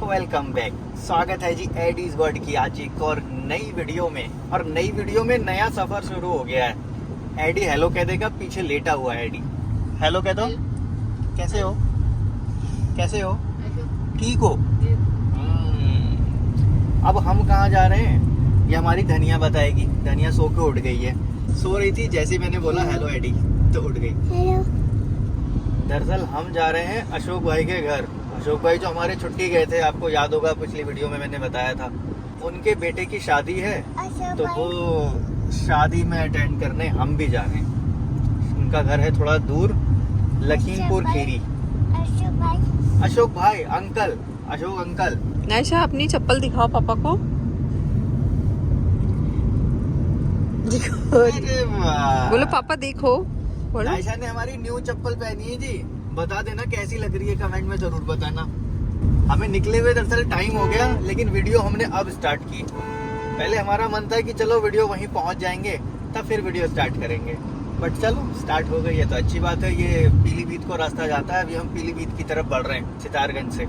Welcome back. स्वागत है जी Aedes world की आज एक और नई वीडियो में। और नई वीडियो में नया सफर शुरू हो गया है। एडी हेलो कह देगा, पीछे लेटा हुआ है एडी। हेलो कह दो। कैसे हो? कैसे हो? ठीक हो? अब हम कहाँ जा रहे हैं ये हमारी धनिया बताएगी। धनिया सो के उठ गई है। सो रही थी, जैसे मैंने बोला हेलो एडी तो उठ गई। दरअसल हम जा रहे हैं अशोक भाई के घर। अशोक भाई जो हमारे छुट्टी गए थे, आपको याद होगा पिछली वीडियो में मैंने बताया था। उनके बेटे की शादी है, तो वो शादी में अटेंड करने हम भी जा रहे हैं। उनका घर है थोड़ा दूर, लखीमपुर खीरी। अशोक भाई अंकल, अशोक अंकल। नायशा अपनी चप्पल दिखाओ पापा को। अरे वाह। बोलो पापा देखो। बोलो। नायशा ने हमारी न्यू चप्पल पहनी है जी। बता देना कैसी लग रही है, कमेंट में जरूर बताना। हमें निकले हुए दरअसल टाइम हो गया, लेकिन वीडियो हमने अब स्टार्ट की। पहले हमारा मन था कि चलो वीडियो वहीं पहुंच जाएंगे, तब फिर वीडियो स्टार्ट करेंगे। बट चलो स्टार्ट हो गई है तो अच्छी बात है। ये पीलीभीत को रास्ता जाता है। अभी हम पीलीभीत की तरफ बढ़ रहे हैं, सितारगंज से।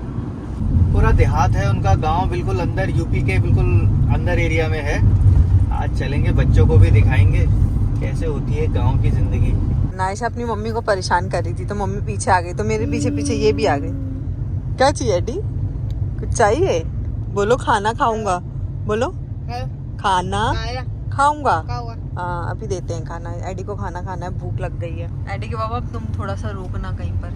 पूरा देहात है उनका गाँव, बिल्कुल अंदर, यूपी के बिल्कुल अंदर एरिया में है। आज चलेंगे, बच्चों को भी दिखाएंगे कैसे होती है गाँव की जिंदगी। नायशा अपनी मम्मी को परेशान कर रही थी, तो मम्मी पीछे आ गई, तो मेरे पीछे पीछे ये भी आ गई। क्या चाहिए डी? कुछ चाहिए? बोलो खाना खाऊंगा। बोलो खाना खाऊंगा। हाँ अभी देते हैं खाना। एडी को खाना खाना है, भूख लग गई है। एडी के बाबा तुम थोड़ा सा रोकना कहीं पर।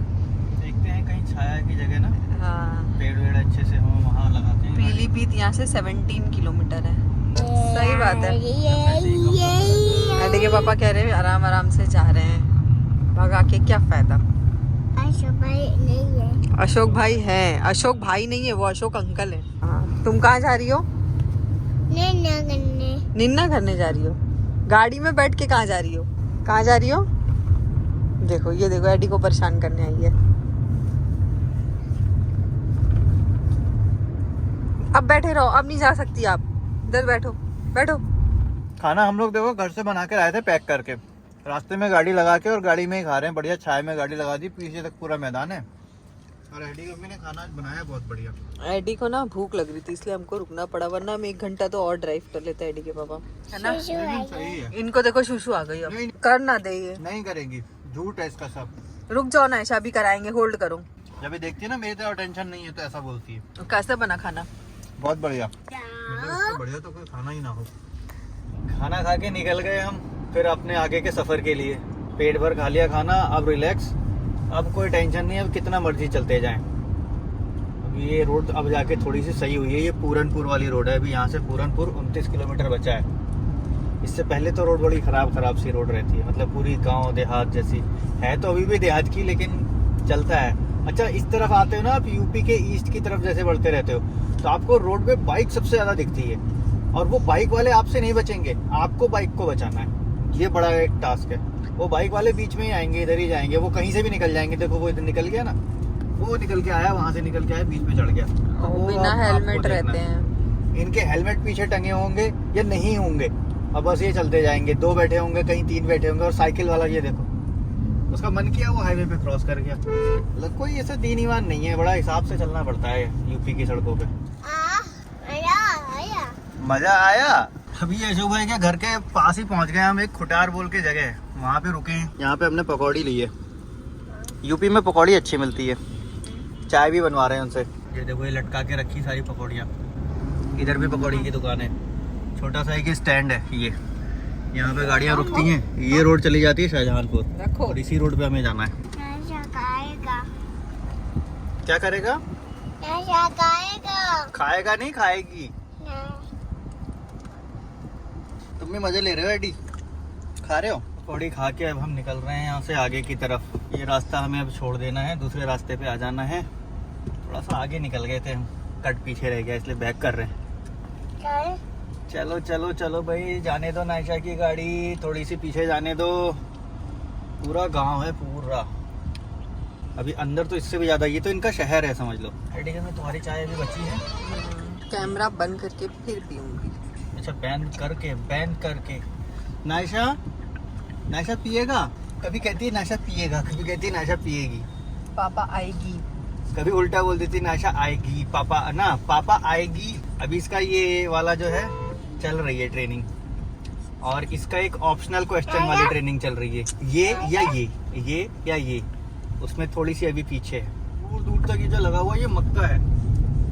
देखते हैं कहीं छाया की जगह ना, हाँ पेड़ वेड़ अच्छे से हो, वहाँ लगाते हैं। पीलीभीत यहाँ से 17 किलोमीटर है। सही बात है। एडी के पापा कह रहे हैं आराम आराम से जा रहे हैं, भगा के क्या फायदा। अशोक भाई नहीं है। अशोक भाई है। अशोक भाई नहीं है, वो अशोक अंकल है। हाँ। तुम कहाँ जा रही हो? निन्ना करने। निन्ना करने जा रही हो? गाड़ी में बैठ के कहाँ जा रही हो? कहाँ जा रही हो? देखो ये देखो, एडी को परेशान करने आई है। अब बैठे रहो, अब नहीं जा सकती आप। इधर बैठो, बैठो। खाना हम लोग देखो घर से बना के लाए थे, पैक करके। रास्ते में गाड़ी लगा के और गाड़ी में ही खा रहे हैं। बढ़िया छाया में गाड़ी लगा दी, पीछे तक पूरा मैदान है। और एडी मम्मी ने खाना बनाया बहुत बढ़िया। एडी को ना भूख लग रही थी, इसलिए हमको रुकना पड़ा, वरना हम 1 घंटा तो और ड्राइव कर लेते एडी के पापा, है ना? सही है। इनको देखो शुशु आ गई। अब नहीं। कर ना दे ये। नहीं करेगी, झूठ है इसका सब। रुक जाओ ना, ऐसा भी कराएंगे, होल्ड करो। जब ये देखती है ना मेरी तरफ टेंशन नहीं है तो ऐसा बोलती है। कैसे बना खाना? बहुत बढ़िया। इससे बढ़िया तो कोई खाना ही ना हो। खाना खा के निकल गए हम फिर अपने आगे के सफर के लिए। पेट भर खा लिया खाना, अब रिलैक्स, अब कोई टेंशन नहीं, अब कितना मर्जी चलते जाएं। अब ये रोड अब जाके थोड़ी सी सही हुई है। ये पूरनपुर वाली रोड है। अभी यहाँ से पूरनपुर 29 किलोमीटर बचा है। इससे पहले तो रोड बड़ी खराब सी रोड रहती है, मतलब पूरी गांव देहात जैसी है। तो अभी भी देहात की, लेकिन चलता है। अच्छा, इस तरफ आते हो ना आप, यूपी के ईस्ट की तरफ जैसे बढ़ते रहते हो, तो आपको रोड पे बाइक सबसे ज्यादा दिखती है। और वो बाइक वाले आपसे नहीं बचेंगे, आपको बाइक को बचाना है। ये बड़ा एक टास्क है। वो बाइक वाले बीच में ही आएंगे, इधर ही जाएंगे, वो कहीं से भी निकल जाएंगे। देखो वो इधर निकल गया ना, वो निकल के आया, वहां से निकल के आया, बीच में चढ़ गया। वो बिना हेलमेट रहते हैं। इनके हेलमेट पीछे टंगे होंगे या नहीं होंगे, अब बस ये चलते जाएंगे। 2 बैठे होंगे, कहीं 3 बैठे होंगे। और साइकिल वाला ये देखो, उसका मन किया वो हाईवे पे क्रॉस कर गया। मतलब कोई ऐसा दीन ईमान नहीं है, बड़ा हिसाब से चलना पड़ता है यूपी की सड़कों पे। मजा आया। अभी अशोक भाई के घर के पास ही पहुंच गए हम। एक खुटार बोल के जगह है, वहाँ पे रुके हैं। यहाँ पे हमने पकौड़ी ली है। यूपी में पकौड़ी अच्छी मिलती है। चाय भी बनवा रहे हैं उनसे। ये देखो, ये लटका के रखी सारी पकौड़ियाँ। इधर भी पकौड़ी की दुकान है। छोटा सा एक स्टैंड है ये, यहाँ पे गाड़ियाँ रुकती हैं। ये रोड चली जाती है शाहजहांपुर, और इसी रोड पे हमें जाना है। क्या करेगा? खाएगा नहीं, खाएगी। तुम भी मजे ले रहे हो एडी? खा रहे हो? पकौड़ी खा के अब हम निकल रहे हैं यहाँ से आगे की तरफ। ये रास्ता हमें अब छोड़ देना है, दूसरे रास्ते पे आ जाना है। थोड़ा सा आगे निकल गए थे हम, कट पीछे रह गया, इसलिए बैक कर रहे हैं। चलो चलो चलो भाई, जाने दो नायशा की गाड़ी, थोड़ी सी पीछे जाने दो। पूरा गांव है पूरा। अभी अंदर तो इससे भी ज्यादा, ये तो इनका शहर है समझ लो। एडी में तुम्हारी चाय अभी बची है। कैमरा बंद करके फिर पीऊंगी। अच्छा, बैन करके। नायशा पिएगा? कभी कहती है नायशा पिएगा, कभी कहती है नायशा पिएगी। पापा आएगी। कभी उल्टा बोल देती नायशा आएगी पापा ना, पापा आएगी। अभी इसका ये वाला जो है चल रही है ट्रेनिंग, और इसका एक ऑप्शनल क्वेश्चन वाली ट्रेनिंग चल रही है, ये या ये या ये। उसमें थोड़ी सी अभी पीछे है। दूर दूर तक ये जो लगा हुआ है ये मक्का है,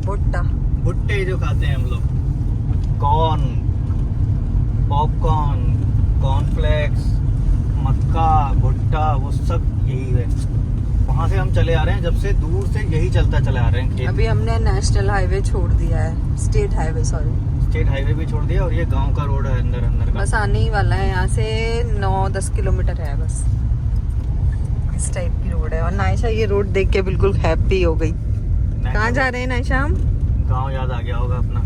भुट्टा, भुट्टे जो खाते हैं हम लोग, कॉर्न, पॉपकॉर्न, कॉर्नफ्लेक्स, मक्का, भुट्टा, वो सब यही है। वहाँ से हम चले आ रहे हैं, जब से दूर से यही चलता चले आ रहे हैं खेत। अभी हमने नेशनल हाईवे छोड़ दिया है, state highway sorry, state highway भी छोड़ दिया, और ये गांव का रोड है अंदर अंदर का। बस आने ही वाला है, यहाँ से 9-10 किलोमीटर है बस, इस टाइप की रोड है। और नायशा ये रोड देख के बिल्कुल हैप्पी हो गई। कहाँ जा रहे हैं नायशा हम? गांव याद आ गया होगा अपना।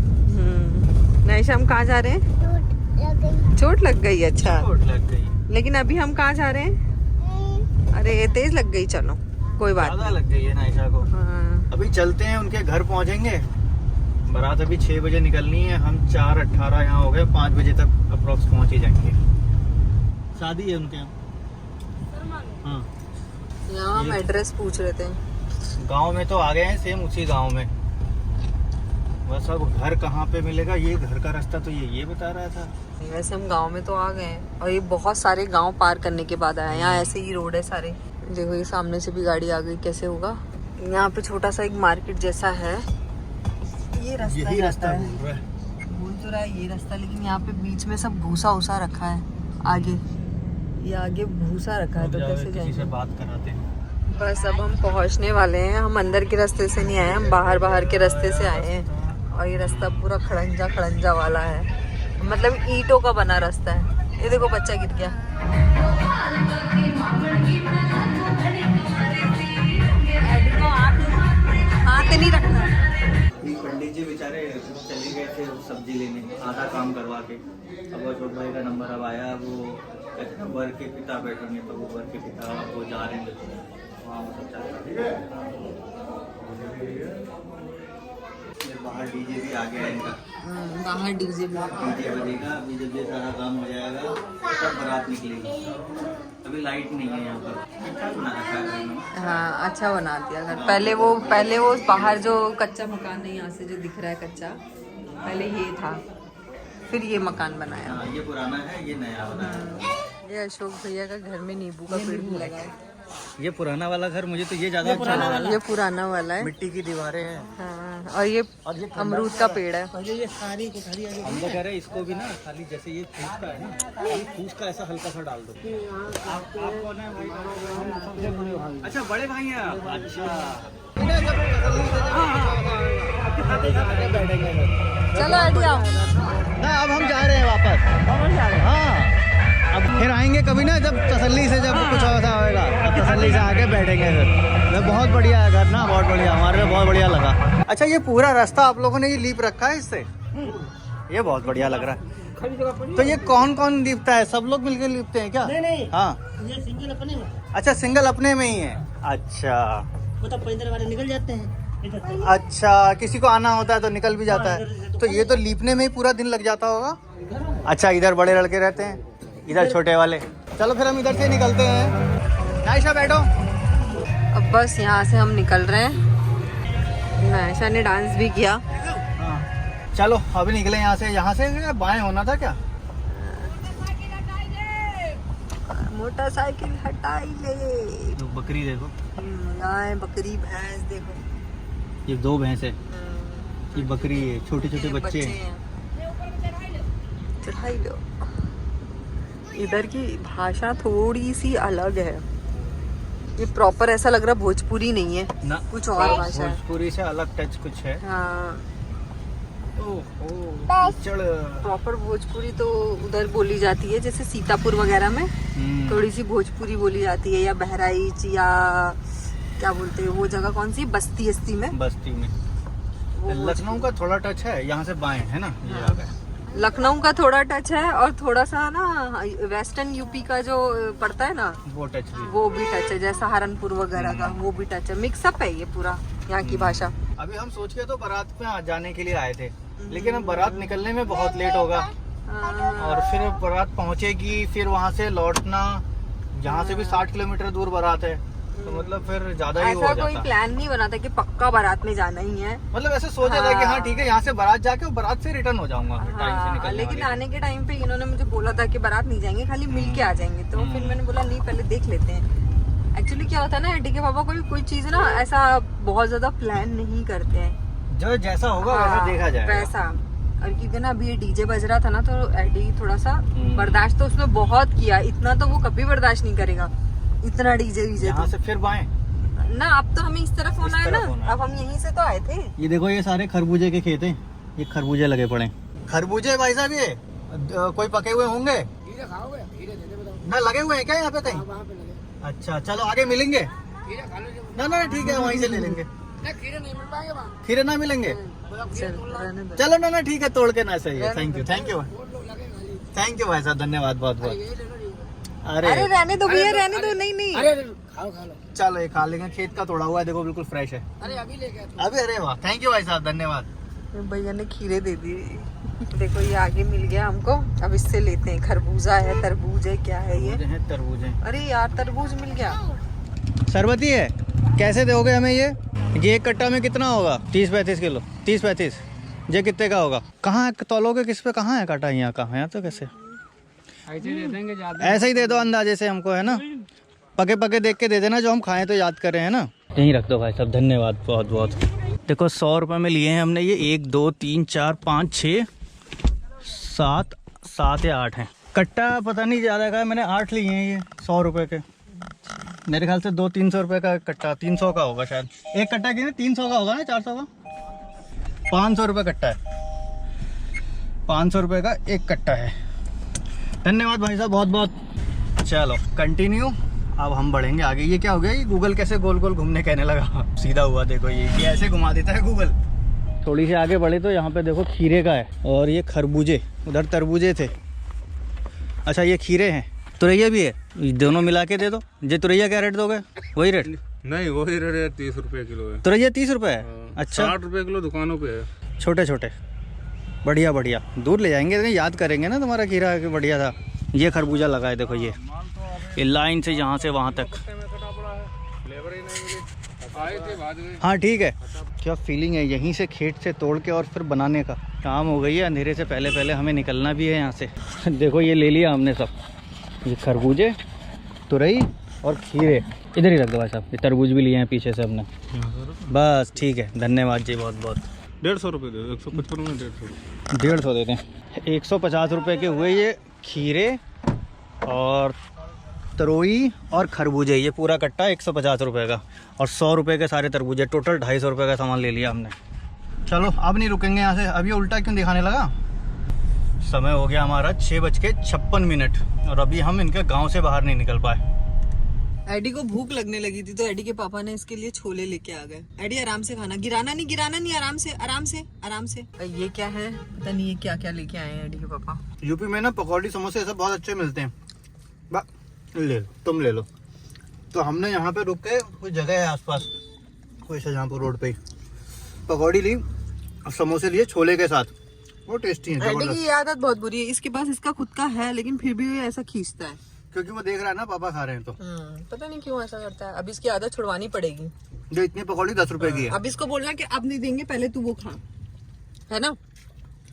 नायशा हम कहाँ जा रहे हैं? चोट लग गई, अच्छा चोट लग गई। लेकिन अभी हम कहाँ जा रहे हैं? अरे तेज लग गई, चलो कोई बात ज्यादा नहीं। लग गई है नायशा को। हाँ। अभी चलते हैं, उनके घर पहुंचेंगे। बारात अभी 6 बजे निकलनी है, हम 4:18 यहाँ हो गए, 5 बजे तक अप्रोक्स पहुंच ही जाएंगे। शादी है उनके यहाँ। हाँ, यहाँ हम एड्रेस पूछ रहे थे। गांव में तो आ गए हैं, सेम उसी गांव में। बस अब घर कहाँ पे मिलेगा, ये घर का रास्ता तो ये बता रहा था। वैसे हम गांव में तो आ गए हैं, और ये बहुत सारे गांव पार करने के बाद आया। यहाँ ऐसे ही रोड है सारे। देखो ये सामने से भी गाड़ी आ गई, कैसे होगा? यहाँ पे छोटा सा एक मार्केट जैसा है, ये रास्ता यही जाता रास्ता है। बोल रहा है। बोल तो रहा है ये रास्ता, लेकिन यहाँ पे बीच में सब भूसा उसा रखा है। आगे ये आगे भूसा रखा है, तो कैसे किसी से जाएंगे? बात कराते हैं। बस अब हम पहुँचने वाले हैं। हम अंदर के रास्ते से नहीं आए, हम बाहर के रास्ते से आए हैं। और ये रास्ता पूरा खड़ंजा वाला है, मतलब ईंटों का बना रास्ता है। ये देखो बच्चा गिर गया। हाथ नहीं रखना। पंडित जी बेचारे चले गए थे सब्जी लेने, आधा काम करवा के। अब अशोक भाई का नंबर अब आया, वो कहते हैं ना वर के पिता बैठेंगे, तो वो वर के पिता वो जा रहे हैं वहाँ, वो सब चल रहा है। बाहर डीजे भी आ गया है इनका, बाहर डीजे डीजे बजेगा। अभी जब ये सारा काम हो जाएगा तब बारात निकलेगी। अभी लाइट नहीं है यहाँ पर, अच्छा बना रखा है घर में। हाँ अच्छा बना दिया घर। पहले वो बाहर जो कच्चा मकान है, यहाँ से जो दिख रहा है कच्चा, पहले ये था, फिर ये मकान बनाया। हाँ, ये पुराना है, ये नया बना है। ये अशोक भैया का घर में नींबू का पेड़ भी लगा है। ये पुराना वाला घर मुझे तो ये ज्यादा अच्छा लगा। ये पुराना वाला है, मिट्टी की दीवारें हैं। हाँ। और ये अमरूद का पेड़ है। ये सारी हम तो कह रहे हैं इसको भी ना खाली जैसे ये फूस का है ना, ये फूस का ऐसा हल्का सा डाल दो। आप कौन है भाई? अच्छा बड़े भाई हैं आप। अच्छा चलो एडी आओ ना, अब हम जा रहे हैं वापस। हाँ, अब फिर आएंगे कभी ना, जब तसल्ली से, जब कुछ ऐसा होएगा तब तसल्ली से आके बैठेंगे फिर। बहुत बढ़िया है घर ना, बहुत बढ़िया, हमारे को बहुत बढ़िया लगा। अच्छा ये पूरा रास्ता आप लोगों ने ये लीप रखा है इससे, ये बहुत बढ़िया लग रहा है। तो ये कौन कौन लीपता है? सब लोग मिलकर लीपते हैं क्या? नहीं। हाँ, ये सिंगल अपने में, अच्छा सिंगल अपने में ही है। अच्छा मतलब पैदल वाले निकल जाते हैं इधर से। अच्छा, किसी को आना होता है तो निकल भी जाता है। तो ये तो लीपने में ही पूरा दिन लग जाता होगा। अच्छा, इधर बड़े लड़के रहते हैं, इधर छोटे वाले। चलो फिर हम इधर से निकलते हैं। नायशा बैठो। अब बस यहाँ से हम निकल रहे हैं। नायशा ने डांस भी किया। हाँ, चलो अभी निकले यहाँ से बाएं होना था क्या? मोटरसाइकिल हटाई ले। तो बकरी देखो, गाय बकरी भैंस देखो, ये 2 भैंस है, ये बकरी है, छोटे छोटे बच्चे हैं। चढ़ाई लो। इधर की भाषा थोड़ी सी अलग है, ये प्रॉपर ऐसा लग रहा भोजपुरी नहीं है ना, कुछ और भाषा है। भोजपुरी से अलग टच कुछ है। हाँ चढ़ प्रॉपर भोजपुरी तो उधर बोली जाती है, जैसे सीतापुर वगैरह में थोड़ी सी भोजपुरी बोली जाती है, या बहराइच, या क्या बोलते हैं वो जगह कौन सी, बस्ती में। बस्ती में लखनऊ का थोड़ा टच है, यहाँ से बाएं है ना, ये आ गया। लखनऊ का थोड़ा टच है, और थोड़ा सा ना वेस्टर्न यूपी का जो पड़ता है ना, वो टच भी। वो भी टच है, जैसे सहारनपुर वगैरह का वो भी टच है। मिक्सअप है ये पूरा यहाँ की भाषा। अभी हम सोच के तो बारात में जाने के लिए आए थे, लेकिन अब बारात निकलने में बहुत लेट होगा, और फिर बारात पहुंचेगी, फिर वहां से लौटना, जहाँ से भी 60 किलोमीटर दूर बारात है, तो मतलब फिर ज्यादा ही हो ऐसा जाता। कोई प्लान नहीं बना था कि पक्का बारात में जाना ही है। मतलब ऐसे सोचा था कि हाँ ठीक है, यहाँ से बारात जाके बारात से रिटर्न हो जाऊंगा टाइम से निकलने लेकिन वाली। आने के टाइम पे इन्होंने मुझे बोला था कि बारात नहीं जाएंगे, खाली मिल के आ जाएंगे। तो फिर मैंने बोला नहीं, पहले देख लेते हैं। एक्चुअली क्या होता है ना, एडी के पापा कोई चीज ना ऐसा बहुत ज्यादा प्लान नहीं करते हैं। जो जैसा होगा वैसा देखा जाएगा। वैसा। और क्योंकि ना अभी ये डीजे बज रहा था ना, तो एडी थोड़ा सा बर्दाश्त तो उसने बहुत किया। इतना तो वो कभी बर्दाश्त नहीं करेगा, इतना डीजे यहाँ से फिर बाएं ना। अब तो हमें इस तरफ होना है ना, अब हम यहीं से तो आए थे। ये देखो, ये सारे खरबूजे के खेत हैं, ये खरबूजे लगे पड़े। खरबूजे भाई साहब, ये कोई पके हुए होंगे ना, लगे हुए हैं क्या यहाँ पे कहीं? अच्छा चलो आगे मिलेंगे ना। ना ठीक है, वहीं से ले लेंगे। खीरे ना मिलेंगे? चलो ना ठीक है, तोड़ के ना। सही है, थैंक यू थैंक यू भाई साहब, धन्यवाद बहुत बहुत। अरे रहने दो भैया, रहने दो। नहीं चलो ये खा लेंगे, खेत का तोड़ा हुआ है, देखो बिल्कुल फ्रेश है। अभी अरे वाह, थैंक यू भाई साहब, धन्यवाद। भैया ने खीरे दे दी। देखो ये आगे मिल गया हमको, अब इससे लेते हैं। खरबूजा है, तरबूज है, क्या है ये? तरबूज है। अरे यार तरबूज मिल गया। शरबती है, कैसे दोगे हमें ये? एक कट्टा में कितना होगा? 30-35 किलो। 30-35 ये कितने का होगा? कहाँ तौलोगे, किस पे? कहाँ है काटा? यहाँ कहाँ है? तो कैसे ऐसे ही दे दो अंदाजे से हमको, है ना? पके पके देख के दे देना, जो हम खाएं तो याद करें, है ना? यहीं रख दो भाई साहब, धन्यवाद बहुत बहुत। देखो 100 रुपये में लिए हैं हमने ये। 1 2 3 4 5 6 7 या 8 हैं। कट्टा पता नहीं ज़्यादा का है, मैंने 8 लिए हैं ये 100 रुपये के। मेरे ख्याल से 200-300 रुपये का कट्टा, 300 का होगा शायद। एक कट्टा कितने? 300 का होगा ना, 400 का? 500 रुपये कट्टा है। 500 रुपये का एक कट्टा है। धन्यवाद भाई साहब बहुत बहुत। चलो कंटिन्यू, अब हम बढ़ेंगे आगे। ये क्या हो गया? ये गूगल कैसे गोल गोल घूमने कहने लगा, सीधा हुआ। देखो ये ऐसे घुमा देता है गूगल। थोड़ी सी आगे बढ़े तो यहाँ पे देखो खीरे का है, और ये खरबूजे, उधर तरबूजे थे। अच्छा ये खीरे हैं, तुरैया भी है, दोनों मिला के दे दो। ये तुरैया क्या रेट दोगे? वही रेट? नहीं वही रेट है, 30 रुपये किलो है। तुरैया 30 रुपये है? अच्छा 60 रुपये किलो दुकानों पे है। छोटे छोटे, बढ़िया बढ़िया। दूर ले जाएंगे, याद करेंगे ना तुम्हारा खीरा कि बढ़िया था। ये खरबूजा लगा है, देखो ये लाइन से यहाँ से वहाँ तक। हाँ ठीक है। क्या फीलिंग है यहीं से खेत से तोड़ के और फिर बनाने का काम हो गई है। अंधेरे से पहले पहले हमें निकलना भी है यहाँ से। देखो ये ले लिया हमने सब, ये खरबूजे, तुरई और खीरे। इधर ही रख दो भाई साहब, ये तरबूज भी लिए हैं पीछे से हमने। बस ठीक है, धन्यवाद जी बहुत बहुत। 150 रुपये दे दो, 155 में 150। 150 दे दें। 150 रुपये के हुए ये खीरे और तरोई और खरबूजे। ये पूरा कट्टा 150 रुपये का, और 100 रुपये के सारे तरबूजे। टोटल 250 रुपये का सामान ले लिया हमने। चलो अब नहीं रुकेंगे यहाँ से। अब ये उल्टा क्यों दिखाने लगा? समय हो गया हमारा 6:56, और अभी हम इनके गांव से बाहर नहीं निकल पाए। एडी को भूख लगने लगी थी, तो एडी के पापा ने इसके लिए छोले लेके आ गए। एडी आराम से खाना, गिराना नहीं, आराम से आराम से आराम से। ये क्या है पता नहीं, ये क्या क्या लेके आए हैं एडी के पापा। यूपी में ना पकौड़ी समोसे सब बहुत अच्छे मिलते हैं। ले लो, तुम ले लो। तो हमने यहाँ पे रुक के, कोई जगह है आसपास, कोई शाहजहाँपुर रोड पे, पकौड़ी ली और समोसे लिए छोले के साथ। वो टेस्टी है, एडी की आदत बहुत बुरी है। इसके पास इसका खुद का है, लेकिन फिर भी ये ऐसा खींचता है, क्योंकि वो देख रहा है ना पापा खा रहे हैं। तो पता नहीं क्यों ऐसा करता है। अब इसकी आदत छुड़वानी पड़ेगी। जो इतनी पकौड़ी 10 रुपए की है। अब इसको बोलना कि अब नहीं देंगे, पहले तू वो खा, है ना?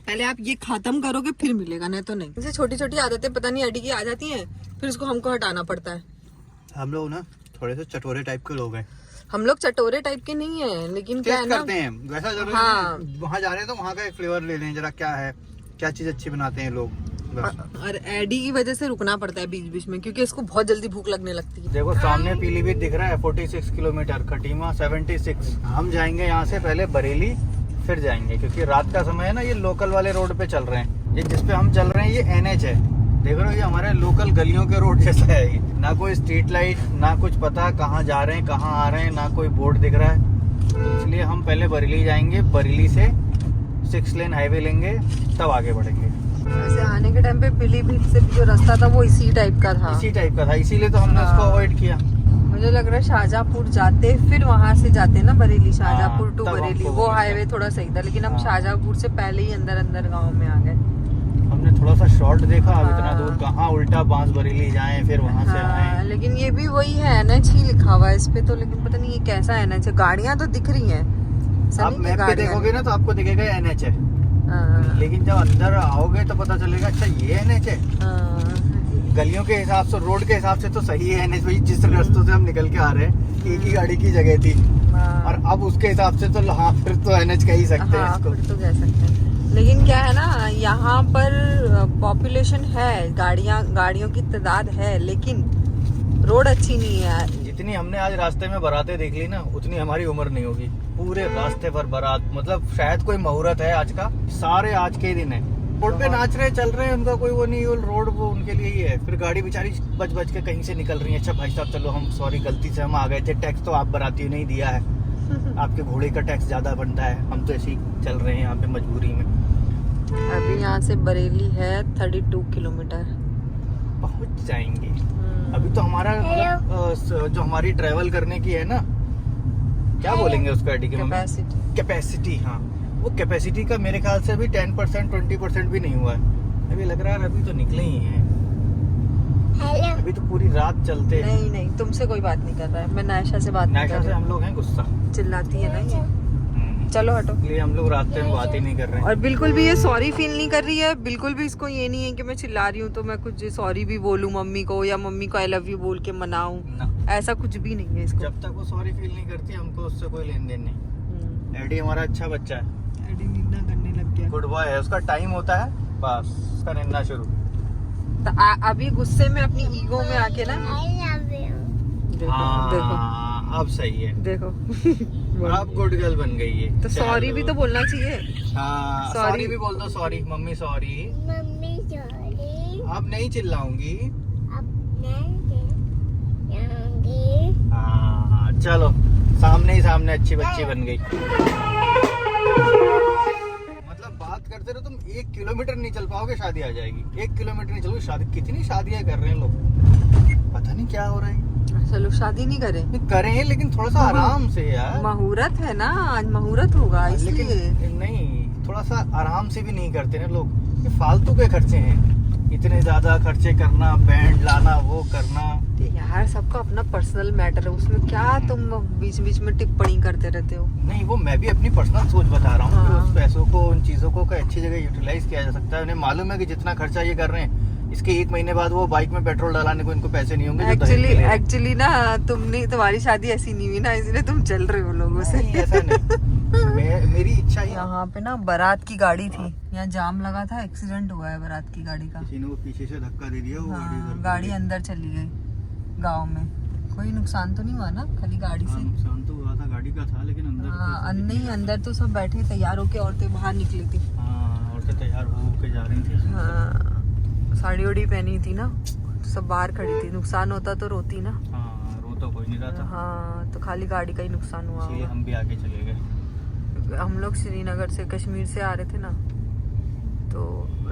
पहले आप ये खत्म करोगे फिर मिलेगा, नहीं तो नहीं। जैसे छोटी छोटी आदतें पता नहीं एडी की आ जाती हैं, फिर उसको हमको हटाना पड़ता है। हम लोग ना थोड़े से चटोरे टाइप के लोग हैं। हम लोग चटोरे टाइप के नहीं है, लेकिन क्या है ना, करते हैं वैसा जरूरी। हाँ। वहाँ जा रहे हैं तो वहाँ का एक फ्लेवर ले लें जरा, क्या है, क्या चीज अच्छी बनाते हैं लोग। और एडी की वजह से रुकना पड़ता है बीच बीच में, क्योंकि इसको बहुत जल्दी भूख लगने लगती है। देखो सामने पीलीभीत दिख रहा है, 46 किलोमीटर, खटीमा 76। हम जाएंगे यहाँ से पहले बरेली, फिर जाएंगे, क्योंकि रात का समय है ना। ये लोकल वाले रोड पे चल रहे हैं। ये जिस पे हम चल रहे हैं ये NH है, देख रहे हो, ये हमारे लोकल गलियों के रोड जैसा है ये। ना कोई स्ट्रीट लाइट, ना कुछ पता कहाँ जा रहे हैं कहाँ आ रहे हैं, ना कोई बोर्ड दिख रहा है। इसलिए हम पहले बरेली जाएंगे, बरेली से 6 लेन हाईवे लेंगे, तब आगे बढ़ेंगे। वैसे आने के टाइम पे पीलीभीत से जो रास्ता था वो इसी टाइप का था, इसीलिए तो हमने इसको अवॉइड किया। मुझे लग रहा है शाहजहाँपुर जाते, फिर वहाँ से जाते ना बरेली, शाहजहाँपुर टू तब बरेली, हमको वो हाईवे थोड़ा सही था। लेकिन हम शाहजहाँपुर से पहले ही अंदर अंदर गाँव में आ गए। हमने थोड़ा सा शॉर्ट देखा, अब इतना दूर कहाँ, उल्टा बांस बरेली जाएं फिर वहां से आए। लेकिन ये भी वही है, NH ही लिखा हुआ है इस पे तो, लेकिन पता नहीं ये कैसा NH है। गाड़ियां तो दिख रही हैं, आप मैप पे देखोगे ना तो आपको दिखेगा NH है, लेकिन जब अंदर आओगे तो पता चलेगा अच्छा ये NH है। गलियों के हिसाब से, रोड के हिसाब से तो सही है NH भाई, जिस रास्तों से हम निकल के आ रहे हैं एक ही गाड़ी की जगह थी, और अब उसके हिसाब से तो हाँ फिर तो NH कह ही सकते हैं इसको। फिर तो कह सकते हैं। लेकिन क्या है ना, यहाँ पर पॉपुलेशन है, गाड़ियों की तादाद है, लेकिन रोड अच्छी नहीं है। जितनी हमने आज रास्ते में बारातें देख ली ना, उतनी हमारी उम्र नहीं होगी। पूरे रास्ते पर बारात, मतलब शायद कोई मुहूर्त है आज का, सारे आज के ही दिन है। रोड पे नाच रहे चल रहे हैं, उनका कोई वो नहीं, रोड वो उनके लिए ही है। फिर गाड़ी बेचारी बच के कहीं से निकल रही है। अच्छा भाई साहब चलो हम सॉरी, गलती से हम आ गए थे, टैक्स तो आप बारातियों ने ही दिया है, आपके घोड़े का टैक्स ज्यादा बनता है, हम तो ऐसे ही चल रहे हैं यहाँ पे मजबूरी में। अभी यहाँ से बरेली है 32 किलोमीटर, पहुँच जाएंगे। अभी तो हमारा मतलब जो हमारी ट्रेवल करने की है ना, क्या बोलेंगे उसको गाड़ी की, कैपेसिटी, हाँ वो कैपेसिटी का मेरे ख्याल से अभी 10% 20% भी नहीं हुआ है। अभी लग रहा है अभी तो निकले ही हैं, अभी तो पूरी रात चलते हैं। नहीं तुमसे कोई बात नहीं कर रहा है, मैं नायशा से बात नहीं कर नायशा से रहा। हम लोग हैं गुस्सा, चिल्लाती है ना ये, चलो हटो। इसलिए हम लोग रास्ते में बात ही नहीं कर रहे हैं। और बिल्कुल भी ये सॉरी फील नहीं कर रही है, बिल्कुल भी इसको ये नहीं है कि मैं चिल्ला रही हूँ तो मैं कुछ सॉरी भी बोलूँ मम्मी को, या मम्मी को आई लव यू बोल के मनाऊं, ऐसा कुछ भी नहीं है इसको। जब तक वो सॉरी फील नहीं करती हमको उससे कोई लेन देन नहीं। एडी हमारा अच्छा बच्चा है, एडी निन्ना करने लग गया, गुड बॉय है, उसका टाइम होता है बस उसका निन्ना शुरू। तो अभी गुस्से में अपनी ईगो में आके ना, देखो अब सही है, देखो अब गुड गर्ल बन गई है। तो सॉरी भी तो बोलना चाहिए। हाँ सॉरी भी बोल दो, sorry mummy sorry, mummy sorry, अब नहीं चिल्लाऊंगी, अब नहीं जाऊंगी। हाँ चलो, सामने ही सामने अच्छी बच्ची बन गई। मतलब बात करते रहो तुम, 1 किलोमीटर नहीं चल पाओगे शादी आ जाएगी। 1 किलोमीटर नहीं चलोगे शादी, कितनी शादियां कर रहे हैं लोग, पता नहीं क्या हो रहा है। चलो शादी नहीं करें, नहीं करें लेकिन थोड़ा सा आराम से यार, मुहूर्त है ना आज, मुहूर्त होगा इसलिए। लेकिन नहीं, थोड़ा सा आराम से भी नहीं करते ना लोग, ये फालतू के खर्चे हैं, इतने ज्यादा खर्चे करना, बैंड लाना, वो करना। यार सबका अपना पर्सनल मैटर है, उसमें क्या तुम बीच बीच में टिप्पणी करते रहते हो। नहीं वो मैं भी अपनी पर्सनल सोच बता रहा हूँ, हाँ। उस पैसों को, उन चीजों को अच्छी जगह यूटिलाइज किया जा सकता है। उन्हें मालूम है कि जितना खर्चा ये कर रहे हैं, इसके 1 महीने बाद वो बाइक में पेट्रोल डलाने को इनको पैसे नहीं होंगे। एक्चुअली ना तुम्हारी शादी ऐसी नहीं हुई ना, इसलिए तुम चल रहे हो लोगों से। ऐसा नहीं, मेरी इच्छा ही। यहाँ पे ना बारात की गाड़ी थी, यहाँ जाम लगा था, एक्सीडेंट हुआ है बारात की गाड़ी का। किसी ने वो पीछे से धक्का दे दिया, वो गाड़ी अंदर चली गई गांव में। कोई नुकसान तो नहीं हुआ ना, खाली गाड़ी से नुकसान तो हुआ था, गाड़ी का था, लेकिन अंदर नहीं, अंदर तो सब बैठे तैयार होके, औरतें बाहर निकली थी। औरतें तैयार होके जा रही थी। हाँ साड़ी ओड़ी पहनी थी ना, तो सब बाहर खड़ी थी। नुकसान होता तो रोती ना। हाँ रो तो कोई नहीं रहा था। हाँ तो खाली गाड़ी का ही नुकसान हुआ। इसलिए हम भी आगे चले गए। हम लोग श्रीनगर से, कश्मीर से आ रहे थे ना, तो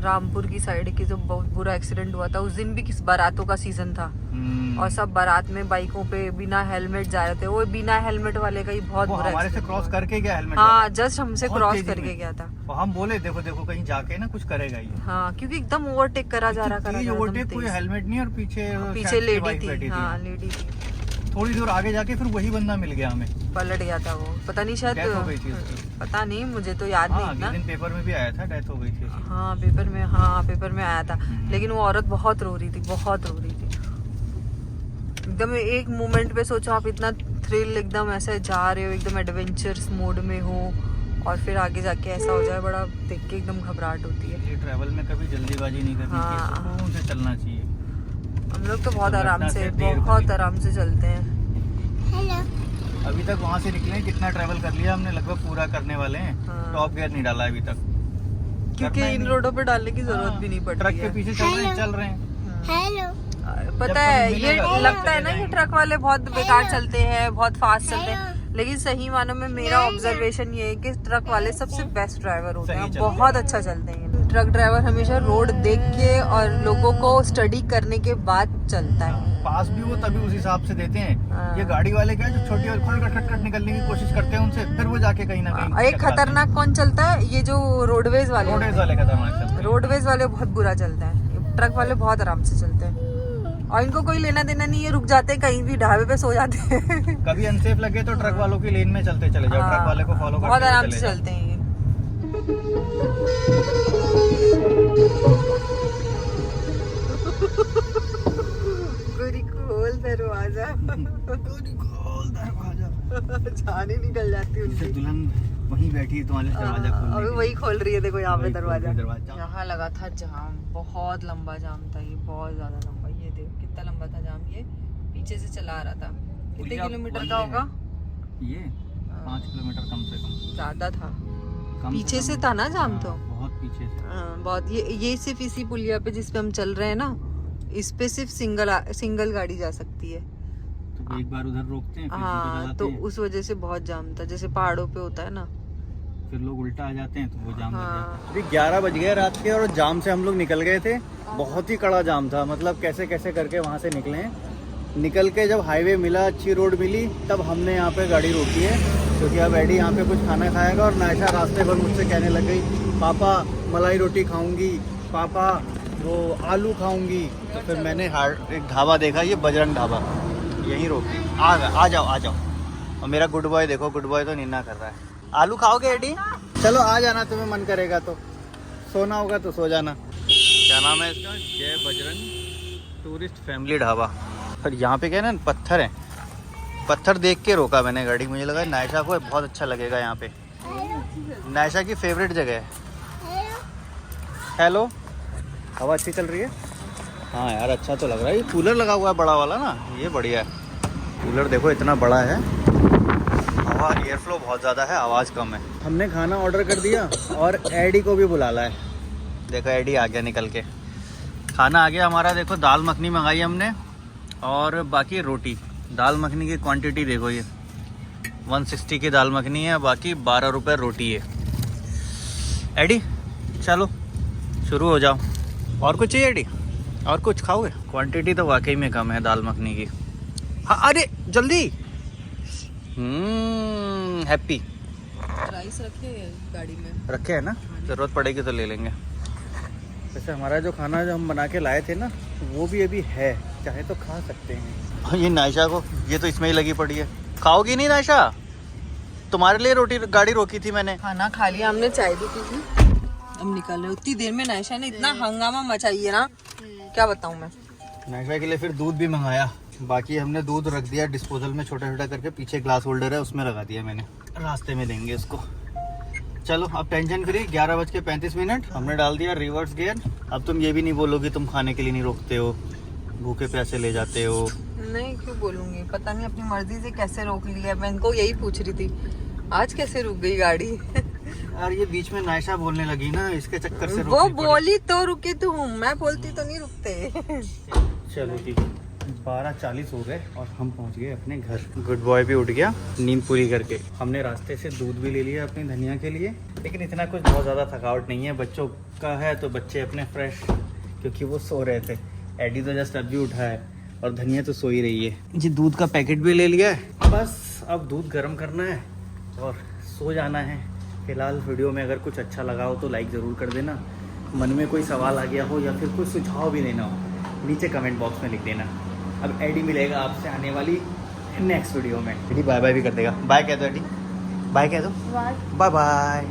रामपुर की साइड की जो बहुत बुरा एक्सीडेंट हुआ था, उस दिन भी किस बारातों का सीजन था, और सब बारात में बाइकों पे बिना हेलमेट जा रहे थे। वो बिना हेलमेट वाले का ही बहुत बुरा हमारे से क्रॉस करके गया हेलमेट। हाँ जस्ट हमसे क्रॉस करके गया था। और हम बोले देखो देखो कहीं जाके ना कुछ करेगा ये। हाँ क्योंकि एकदम ओवरटेक करा जा रहा, ओवरटेक, कोई हेलमेट नहीं, और पीछे लेडी थी। हाँ लेडी थी। थोड़ी दूर आगे जाके फिर वही बंदा मिल गया हमें, पलट गया था वो, पता नहीं शायद डेथ हो गई थी उसकी। पता नहीं, मुझे तो याद नहीं इतना। दिन पेपर में भी आया था, डेथ हो गई थी। हाँ पेपर में आया था। लेकिन वो औरत बहुत रो रही थी, बहुत रो रही थी एकदम। एक मोमेंट पे सोचो आप, इतना थ्रिल, एकदम ऐसे जा रहे हो, एकदम एडवेंचरस मोड में हो, और फिर आगे जाके ऐसा हो जाए, बड़ा देख के एकदम घबराहट होती है। ये ट्रैवल में कभी जल्दीबाजी नहीं करनी चाहिए, सुकून से चलना चाहिए। हम लोग तो बहुत आराम से चलते हैं। हेलो, अभी तक वहाँ से निकले, कितना ट्रैवल कर लिया हमने, लगभग पूरा करने वाले हैं। टॉप गियर नहीं डाला अभी तक, क्योंकि इन रोडों पे डालने की जरूरत भी नहीं पड़ती। ट्रक के पीछे चल रहे हैं। हेलो, पता है ये लगता है ना, ये ट्रक वाले बहुत बेकार चलते हैं, बहुत फास्ट चलते हैं, लेकिन सही मानों में मेरा ऑब्जर्वेशन ये है कि ट्रक वाले सबसे बेस्ट ड्राइवर होते हैं, बहुत अच्छा चलते हैं। ट्रक ड्राइवर हमेशा रोड देख के और लोगों को स्टडी करने के बाद चलता है। पास भी वो तभी उस हिसाब से देते हैं। हाँ। ये गाड़ी वाले क्या है जो छोटी और खट निकलने की कोशिश करते हैं उनसे, फिर वो जाके कहीं ना कहीं और एक खतरनाक कौन चलता है, ये जो रोडवेज वाले खतरनाक चलते हैं। रोडवेज वाले बहुत बुरा चलता है, ट्रक वाले बहुत आराम से चलते हैं और इनको कोई लेना देना नहीं है, रुक जाते हैं कहीं भी ढाबे पे सो जाते हैं। कभी अनसेफ लगे तो ट्रक वालों की लेन में चलते चले जाओ, ट्रक वाले को फॉलो करते बहुत आराम चले से जाओ। चलते हैं ये। गोरी खोल दरवाजा, जाने निकल जाती जैसे उनकी। दुल्हन वहीं बैठी है तुम्हारे दरवाजा खोलने अभी के लिए। वही खोल रही है, देखो यहाँ पे वही खोल रही है दरवाजा। दरवाजा। यहाँ लगा था जाम, बहुत लंबा जाम था ये, बहुत ज्यादा लंबा। ये देख कितना लंबा था जाम, ये पीछे से चला आ रहा था। कितने पुलिया किलोमीटर बंद का है। होगा? ये 5 किलोमीटर कम से कम। ज्यादा था, कम पीछे से कम। था ना जाम तो। हाँ, बहुत पीछे से। बहुत। ये सिर्फ इसी पुलिया पे जिस पे हम चल रहे हैं ना, इस पे सिर्फ सिंगल गाड़ी जा सकती है। तो एक बार उधर रोकते हैं, फिर उनको हाँ, चलाते तो हैं। उस वजह से बहुत जाम था, जैसे पहाड़ों पे होता है ना। फिर लोग उल्टा आ जाते हैं तो वो जाम लग हाँ। जाता है। अभी 11 बज गए रात के और जाम से हम लोग निकल गए थे। बहुत ही कड़ा जाम था, मतलब कैसे कैसे करके वहाँ से निकले हैं। निकल के जब हाईवे मिला, अच्छी रोड मिली, तब हमने यहाँ पे गाड़ी रोकी है, क्योंकि अब एडी यहाँ पे कुछ खाना खाएगा। और नायशा रास्ते भर मुझसे कहने लग गई, पापा मलाई रोटी खाऊंगी, पापा वो आलू खाऊंगी। तो फिर मैंने एक ढाबा देखा, ये बजरंग ढाबा, यहीं रोकी। आ जाओ। और मेरा गुड बॉय देखो, गुड बॉय तो निन्ना कर रहा है। आलू खाओगे एडी? चलो आ जाना, तुम्हें मन करेगा तो। सोना होगा तो सो जाना। क्या नाम है इसका? जय बजरंग टूरिस्ट फैमिली ढाबा। और यहाँ पे क्या है ना, पत्थर है, पत्थर देख के रोका मैंने गाड़ी। मुझे लगा नायशा को बहुत अच्छा लगेगा यहाँ पे, नायशा की फेवरेट जगह है। हेलो, हवा अच्छी चल रही है? हाँ यार, अच्छा तो लग रहा है। ये कूलर लगा हुआ है बड़ा वाला ना, ये बढ़िया है। कूलर देखो इतना बड़ा है, हवा एयर फ्लो बहुत ज़्यादा है, आवाज़ कम है। हमने खाना ऑर्डर कर दिया और एडी को भी बुला है। देखो एडी आ गया निकल के। खाना आ गया हमारा। देखो दाल मखनी मंगाई हमने और बाकी रोटी। दाल मखनी की क्वांटिटी देखो, ये 160 की दाल मखनी है, बाकी 12 रुपये रोटी है। एडी चलो शुरू हो जाओ। और कुछ चाहिए एडी? और कुछ खाओगे? क्वांटिटी तो वाकई में कम है दाल मखनी की। हाँ अरे जल्दी। हैप्पी राइस रखे हैं गाड़ी में, रखे है ना, ज़रूरत पड़ेगी तो ले लेंगे। वैसे हमारा जो खाना जो हम बना के लाए थे ना, वो भी अभी है, चाहे तो खा सकते हैं। ये नायशा को, ये तो इसमें ही लगी पड़ी है। खाओगी नहीं नायशा? तुम्हारे लिए रोटी गाड़ी रोकी थी मैंने। खाना खा लिया हमने, चाय भी पी ली, अब निकल रहे। उतनी देर में नायशा ने इतना हंगामा मचाई है ना, क्या बताऊं मैं। नायशा के लिए फिर दूध भी मंगाया। बाकी हमने दूध रख दिया डिस्पोजल में, छोटा छोटा करके। पीछे ग्लास होल्डर है, उसमें लगा दिया मैंने, रास्ते में देंगे उसको। चलो अब टेंशन फ्री। 11:35 हमने डाल दिया रिवर्स गियर। अब तुम ये भी नहीं बोलोगी तुम खाने के लिए नहीं रोकते हो, भूखे प्यासे ले जाते हो। नहीं क्यों बोलूंगी, पता नहीं अपनी मर्जी से कैसे रोक लिया। मैं इनको यही पूछ रही थी, आज कैसे रुक गई गाड़ी। यार ये बीच में नायशा बोलने लगी ना, इसके चक्कर से वो रोकनी पड़ी। बोली तो रुके तुम, मैं बोलती तो नहीं रुकते। चलो ठीक है, 12:40 हो गए और हम पहुंच गए अपने घर। गुड बॉय भी उठ गया नींद पूरी करके। हमने रास्ते से दूध भी ले लिया अपनी धनिया के लिए, लेकिन इतना कुछ बहुत ज़्यादा थकावट नहीं है। बच्चों का है तो बच्चे अपने फ्रेश, क्योंकि वो सो रहे थे। एडी तो जस्ट अभी उठा है और धनिया तो सो ही रही है। जी दूध का पैकेट भी ले लिया है, बस अब दूध गर्म करना है और सो जाना है। फिलहाल वीडियो में अगर कुछ अच्छा लगा हो तो लाइक ज़रूर कर देना। मन में कोई सवाल आ गया हो या फिर कोई सुझाव भी देना हो, नीचे कमेंट बॉक्स में लिख देना। अब एडी मिलेगा आपसे आने वाली नेक्स्ट वीडियो में। एडी बाय बाय भी कर देगा। बाय कह दो एडी, बाय कह दो, बाय बाय।